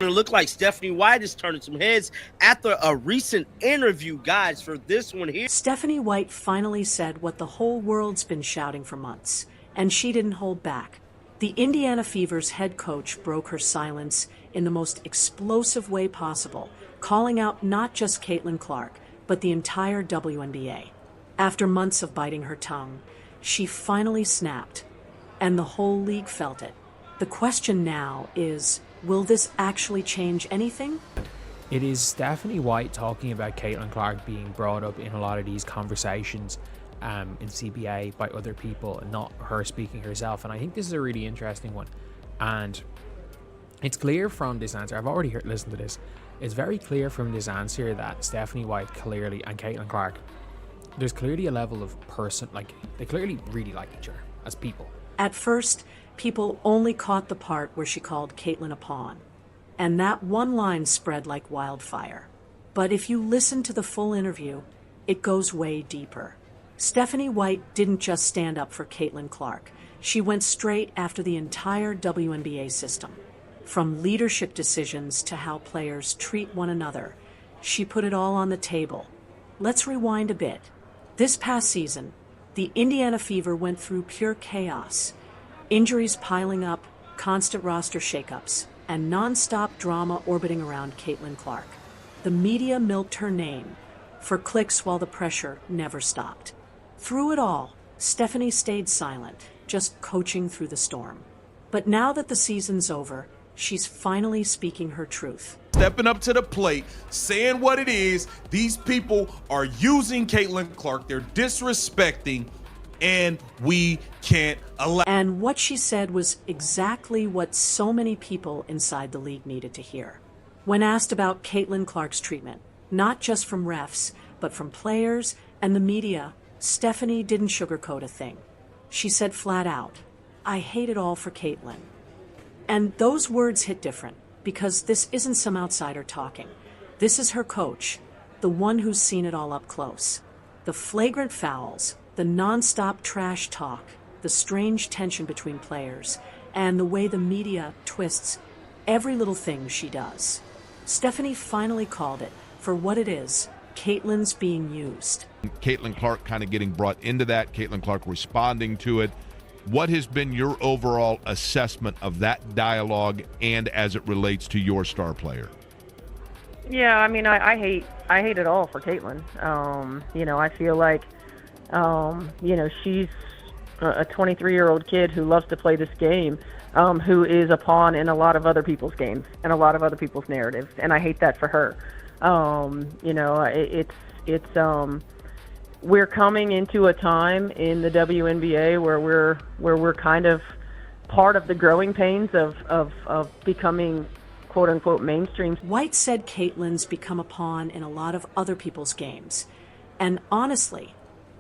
It looked like Stephanie White is turning some heads after a recent interview, guys, for this one here. Stephanie White finally said what the whole world's been shouting for months, and she didn't hold back. The Indiana Fever's head coach broke her silence in the most explosive way possible, calling out not just Caitlin Clark, but the entire WNBA. After months of biting her tongue, she finally snapped, and the whole league felt it. The question now is, will this actually change anything? It is Stephanie White talking about Caitlin Clark being brought up in a lot of these conversations in CBA by other people, and not her speaking herself. And I think this is a really interesting one. And it's clear from this answer, I've already listened to this, it's very clear from this answer that Stephanie White clearly, and Caitlin Clark, there's clearly a level of person, like, they clearly really like each other as people. At first, people only caught the part where she called Caitlin a pawn, and that one line spread like wildfire. But if you listen to the full interview, it goes way deeper. Stephanie White didn't just stand up for Caitlin Clark. She went straight after the entire WNBA system. From leadership decisions to how players treat one another, she put it all on the table. Let's rewind a bit. This past season, the Indiana Fever went through pure chaos. Injuries piling up, constant roster shakeups, and non-stop drama orbiting around Caitlin Clark. The media milked her name for clicks while the pressure never stopped. Through it all, Stephanie stayed silent, just coaching through the storm. But now that the season's over, she's finally speaking her truth. Stepping up to the plate, saying what it is. These people are using Caitlin Clark. They're disrespecting, and we can't allow. And what she said was exactly what so many people inside the league needed to hear. When asked about Caitlin Clark's treatment, not just from refs, but from players and the media, Stephanie didn't sugarcoat a thing. She said flat out, "I hate it all for Caitlin." And those words hit different, because this isn't some outsider talking. This is her coach, the one who's seen it all up close. The flagrant fouls, the non-stop trash talk, the strange tension between players, and the way the media twists every little thing she does. Stephanie finally called it for what it is. Caitlin's being used. Caitlin Clark kind of getting brought into that, Caitlin Clark responding to it. What has been your overall assessment of that dialogue and as it relates to your star player? Yeah, I mean, I hate it all for Caitlin. I feel like, she's a 23-year-old kid who loves to play this game, who is a pawn in a lot of other people's games and a lot of other people's narratives, and I hate that for her. We're coming into a time in the WNBA where we're kind of part of the growing pains of becoming quote unquote mainstream. White said Caitlin's become a pawn in a lot of other people's games. And honestly,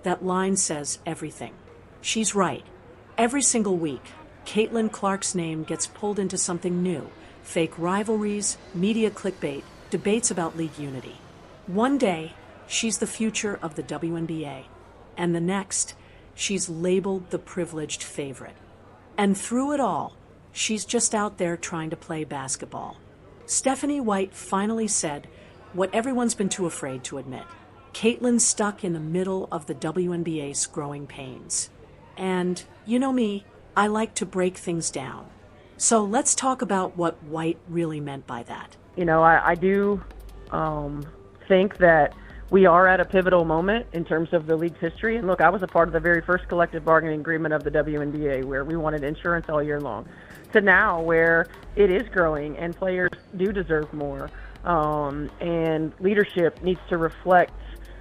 that line says everything. She's right. Every single week, Caitlin Clark's name gets pulled into something new. Fake rivalries, media clickbait, debates about league unity. One day, she's the future of the WNBA, and the next, she's labeled the privileged favorite. And through it all, she's just out there trying to play basketball. Stephanie White finally said what everyone's been too afraid to admit. Caitlin's stuck in the middle of the WNBA's growing pains. And, you know me, I like to break things down. So let's talk about what White really meant by that. I do think that we are at a pivotal moment in terms of the league's history. And look, I was a part of the very first collective bargaining agreement of the WNBA, where we wanted insurance all year long, to now where it is growing and players do deserve more. And leadership needs to reflect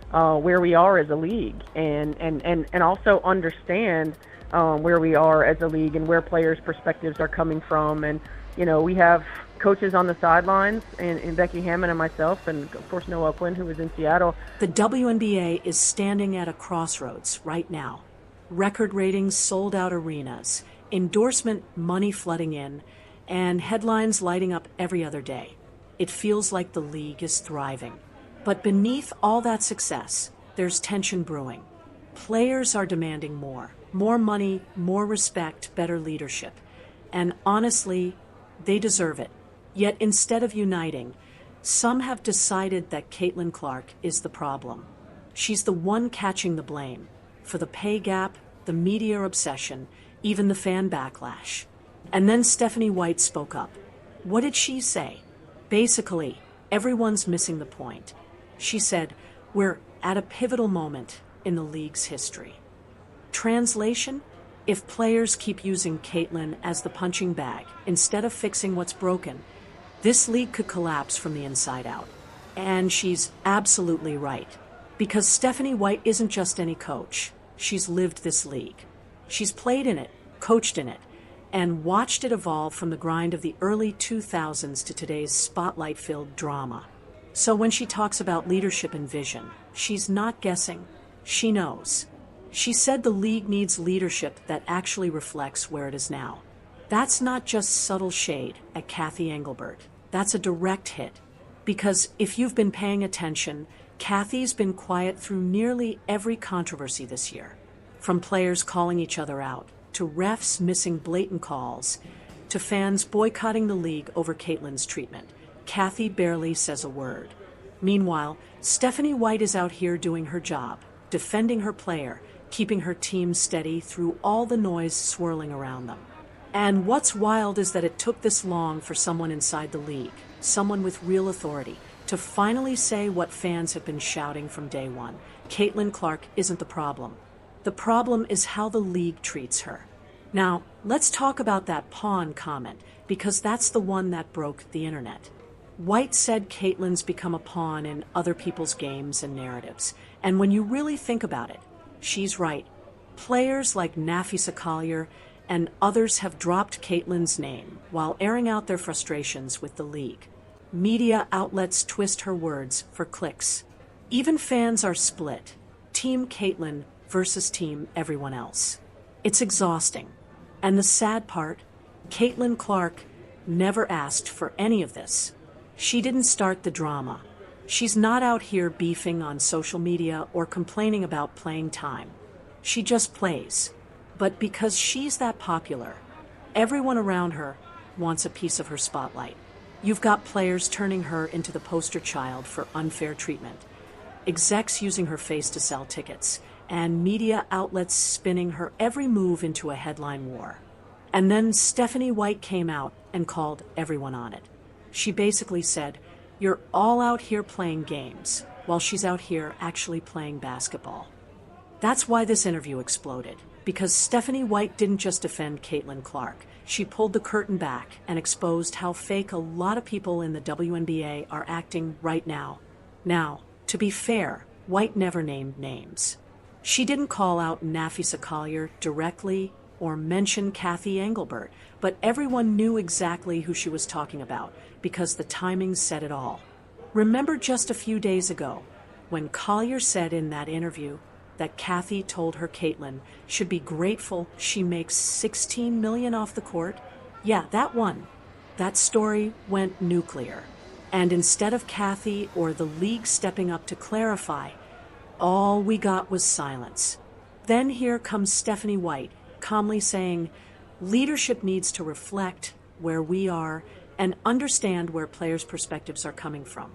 where we are as a league and also understand where we are as a league and where players' perspectives are coming from. And, we have coaches on the sidelines, and Becky Hammond and myself, and of course Noah Quinn, who was in Seattle. The WNBA is standing at a crossroads right now. Record ratings, sold out arenas, endorsement money flooding in, and headlines lighting up every other day. It feels like the league is thriving. But beneath all that success, there's tension brewing. Players are demanding more money, more respect, better leadership. And honestly, they deserve it. Yet instead of uniting, some have decided that Caitlin Clark is the problem. She's the one catching the blame for the pay gap, the media obsession, even the fan backlash. And then Stephanie White spoke up. What did she say? Basically, everyone's missing the point. She said, "We're at a pivotal moment in the league's history." Translation? If players keep using Caitlin as the punching bag instead of fixing what's broken, this league could collapse from the inside out. And she's absolutely right. Because Stephanie White isn't just any coach. She's lived this league. She's played in it, coached in it, and watched it evolve from the grind of the early 2000s to today's spotlight-filled drama. So when she talks about leadership and vision, she's not guessing. She knows. She said the league needs leadership that actually reflects where it is now. That's not just subtle shade at Cathy Engelbert. That's a direct hit. Because if you've been paying attention, Cathy's been quiet through nearly every controversy this year. From players calling each other out, to refs missing blatant calls, to fans boycotting the league over Caitlin's treatment, Cathy barely says a word. Meanwhile, Stephanie White is out here doing her job, defending her player, keeping her team steady through all the noise swirling around them. And what's wild is that it took this long for someone inside the league, someone with real authority, to finally say what fans have been shouting from day one. Caitlin Clark isn't the problem. The problem is how the league treats her. Now, let's talk about that pawn comment, because that's the one that broke the internet. White said Caitlin's become a pawn in other people's games and narratives. And when you really think about it, she's right. Players like Nafisa Collier and others have dropped Caitlin's name while airing out their frustrations with the league. Media outlets twist her words for clicks. Even fans are split. Team Caitlin versus team everyone else. It's exhausting. And the sad part, Caitlin Clark never asked for any of this. She didn't start the drama. She's not out here beefing on social media or complaining about playing time. She just plays. But because she's that popular, everyone around her wants a piece of her spotlight. You've got players turning her into the poster child for unfair treatment, execs using her face to sell tickets, and media outlets spinning her every move into a headline war. And then Stephanie White came out and called everyone on it. She basically said, "You're all out here playing games, while she's out here actually playing basketball." That's why this interview exploded, because Stephanie White didn't just defend Caitlin Clark. She pulled the curtain back and exposed how fake a lot of people in the WNBA are acting right now. Now, to be fair, White never named names. She didn't call out Nafisa Collier directly or mention Cathy Engelbert, but everyone knew exactly who she was talking about because the timing said it all. Remember just a few days ago when Collier said in that interview that Cathy told her Caitlin should be grateful she makes $16 million off the court? Yeah, that one. That story went nuclear. And instead of Cathy or the league stepping up to clarify, all we got was silence. Then here comes Stephanie White, calmly saying, leadership needs to reflect where we are and understand where players' perspectives are coming from.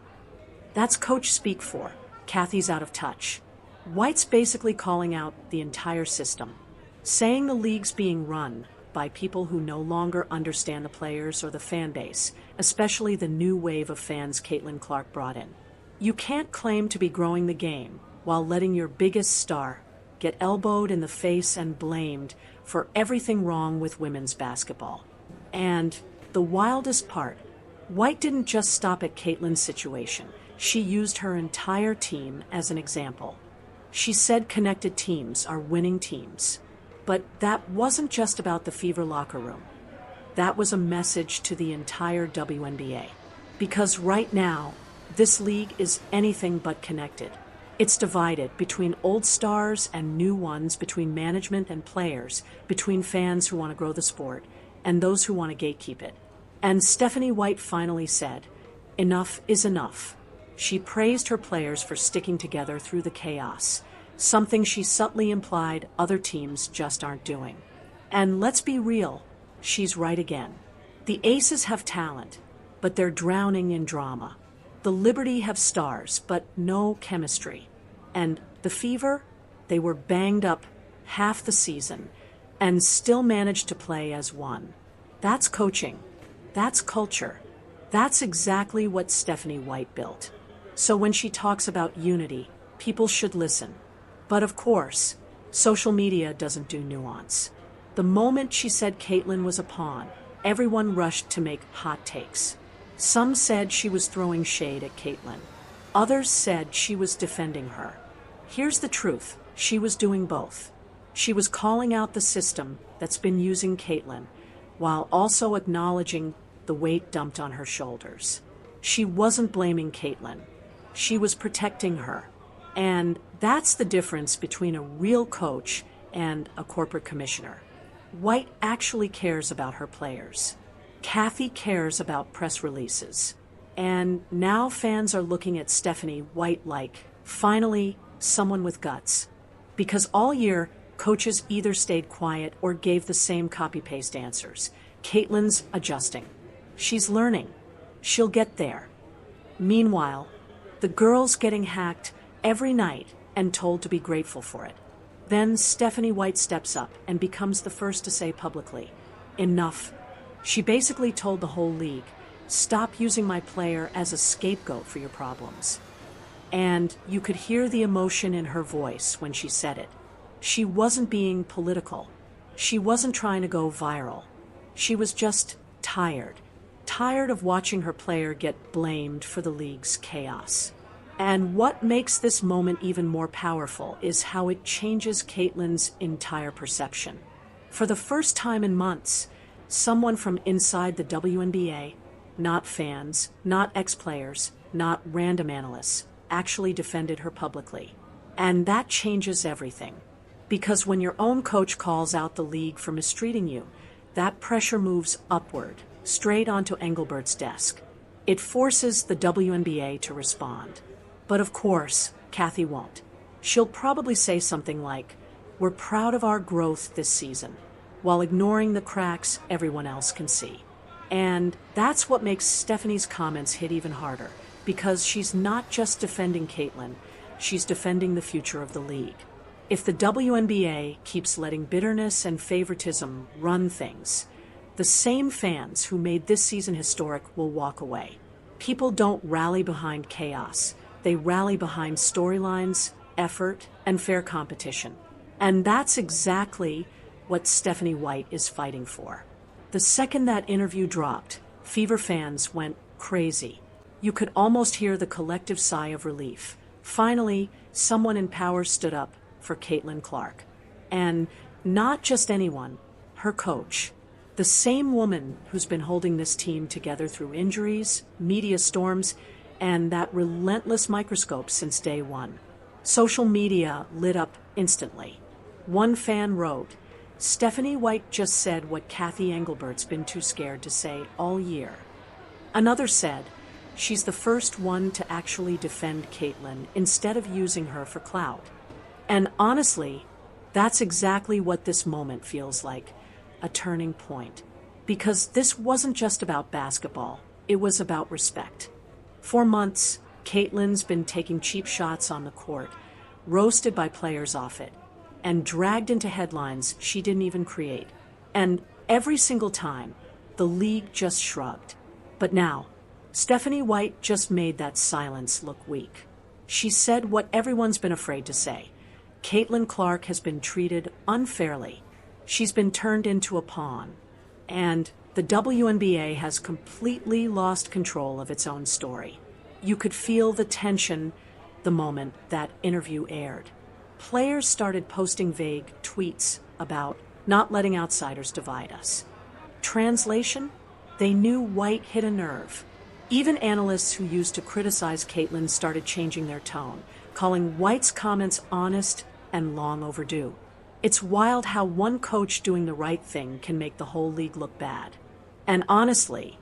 That's coach speak for. Cathy's out of touch. White's basically calling out the entire system, saying the league's being run by people who no longer understand the players or the fan base, especially the new wave of fans Caitlin Clark brought in. You can't claim to be growing the game while letting your biggest star get elbowed in the face and blamed for everything wrong with women's basketball. And the wildest part, White didn't just stop at Caitlin's situation. She used her entire team as an example. She said connected teams are winning teams. But that wasn't just about the Fever locker room. That was a message to the entire WNBA. Because right now, this league is anything but connected. It's divided between old stars and new ones, between management and players, between fans who want to grow the sport and those who want to gatekeep it. And Stephanie White finally said, enough is enough. She praised her players for sticking together through the chaos, something she subtly implied other teams just aren't doing. And let's be real, she's right again. The Aces have talent, but they're drowning in drama. The Liberty have stars, but no chemistry. And the Fever, they were banged up half the season and still managed to play as one. That's coaching. That's culture. That's exactly what Stephanie White built. So when she talks about unity, people should listen. But of course, social media doesn't do nuance. The moment she said Caitlyn was a pawn, everyone rushed to make hot takes. Some said she was throwing shade at Caitlyn. Others said she was defending her. Here's the truth. She was doing both. She was calling out the system that's been using Caitlyn, while also acknowledging the weight dumped on her shoulders. She wasn't blaming Caitlyn. She was protecting her. And that's the difference between a real coach and a corporate commissioner. White actually cares about her players. Cathy cares about press releases. And now fans are looking at Stephanie White like, finally, someone with guts. Because all year, coaches either stayed quiet or gave the same copy-paste answers. Caitlyn's adjusting. She's learning. She'll get there. Meanwhile, the girl's getting hacked every night and told to be grateful for it. Then Stephanie White steps up and becomes the first to say publicly, enough. She basically told the whole league, stop using my player as a scapegoat for your problems. And you could hear the emotion in her voice when she said it. She wasn't being political. She wasn't trying to go viral. She was just tired. Tired of watching her player get blamed for the league's chaos. And what makes this moment even more powerful is how it changes Caitlyn's entire perception. For the first time in months, someone from inside the WNBA, not fans, not ex-players, not random analysts, actually defended her publicly. And that changes everything. Because when your own coach calls out the league for mistreating you, that pressure moves upward, straight onto Engelbert's desk. It forces the WNBA to respond. But of course, Cathy won't. She'll probably say something like, we're proud of our growth this season, while ignoring the cracks everyone else can see. And that's what makes Stephanie's comments hit even harder, because she's not just defending Caitlyn, she's defending the future of the league. If the WNBA keeps letting bitterness and favoritism run things, the same fans who made this season historic will walk away. People don't rally behind chaos. They rally behind storylines, effort, and fair competition. And that's exactly what Stephanie White is fighting for. The second that interview dropped, Fever fans went crazy. You could almost hear the collective sigh of relief. Finally, someone in power stood up for Caitlyn Clark. And not just anyone, her coach. The same woman who's been holding this team together through injuries, media storms, and that relentless microscope since day one. Social media lit up instantly. One fan wrote, Stephanie White just said what Cathy Engelbert's been too scared to say all year. Another said, she's the first one to actually defend Caitlyn instead of using her for clout. And honestly, that's exactly what this moment feels like, a turning point. Because this wasn't just about basketball, it was about respect. For months, Caitlyn's been taking cheap shots on the court, roasted by players off it, and dragged into headlines she didn't even create. And every single time, the league just shrugged. But now, Stephanie White just made that silence look weak. She said what everyone's been afraid to say. Caitlyn Clark has been treated unfairly. She's been turned into a pawn. And the WNBA has completely lost control of its own story. You could feel the tension the moment that interview aired. Players started posting vague tweets about not letting outsiders divide us. Translation? They knew White hit a nerve. Even analysts who used to criticize Caitlyn started changing their tone, calling White's comments honest and long overdue. It's wild how one coach doing the right thing can make the whole league look bad. And honestly,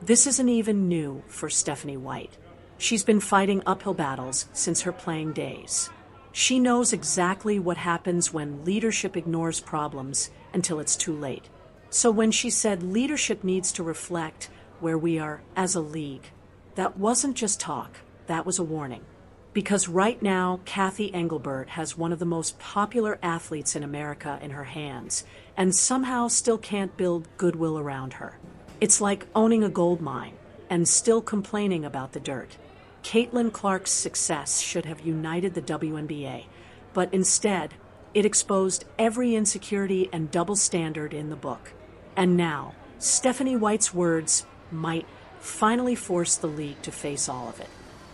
this isn't even new for Stephanie White. She's been fighting uphill battles since her playing days. She knows exactly what happens when leadership ignores problems until it's too late. So when she said leadership needs to reflect where we are as a league. That wasn't just talk, that was a warning. Because right now, Cathy Engelbert has one of the most popular athletes in America in her hands, and somehow still can't build goodwill around her. It's like owning a gold mine and still complaining about the dirt. Caitlin Clark's success should have united the WNBA, but instead, it exposed every insecurity and double standard in the book. And now, Stephanie White's words might finally force the league to face all of it.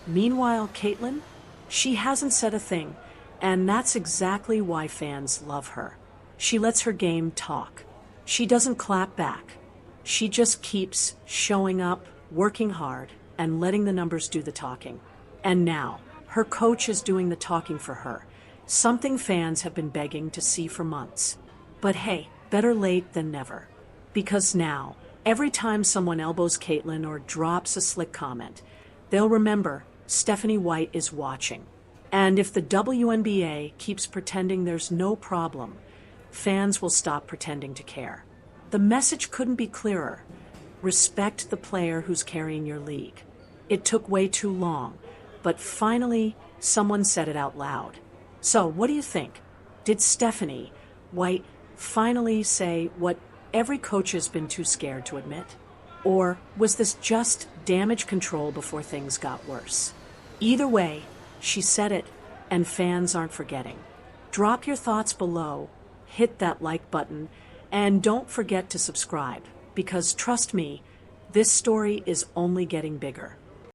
Meanwhile, Caitlin, she hasn't said a thing, and that's exactly why fans love her. She lets her game talk. She doesn't clap back. She just keeps showing up, working hard, and letting the numbers do the talking. And now, her coach is doing the talking for her, something fans have been begging to see for months. But hey, better late than never. Because now, every time someone elbows Caitlin or drops a slick comment, they'll remember Stephanie White is watching. And if the WNBA keeps pretending there's no problem, fans will stop pretending to care. The message couldn't be clearer. Respect the player who's carrying your league. It took way too long, but finally, someone said it out loud. So, what do you think? Did Stephanie White finally say what every coach has been too scared to admit? Or was this just damage control before things got worse? Either way, she said it, and fans aren't forgetting. Drop your thoughts below, hit that like button, and don't forget to subscribe, because trust me, this story is only getting bigger.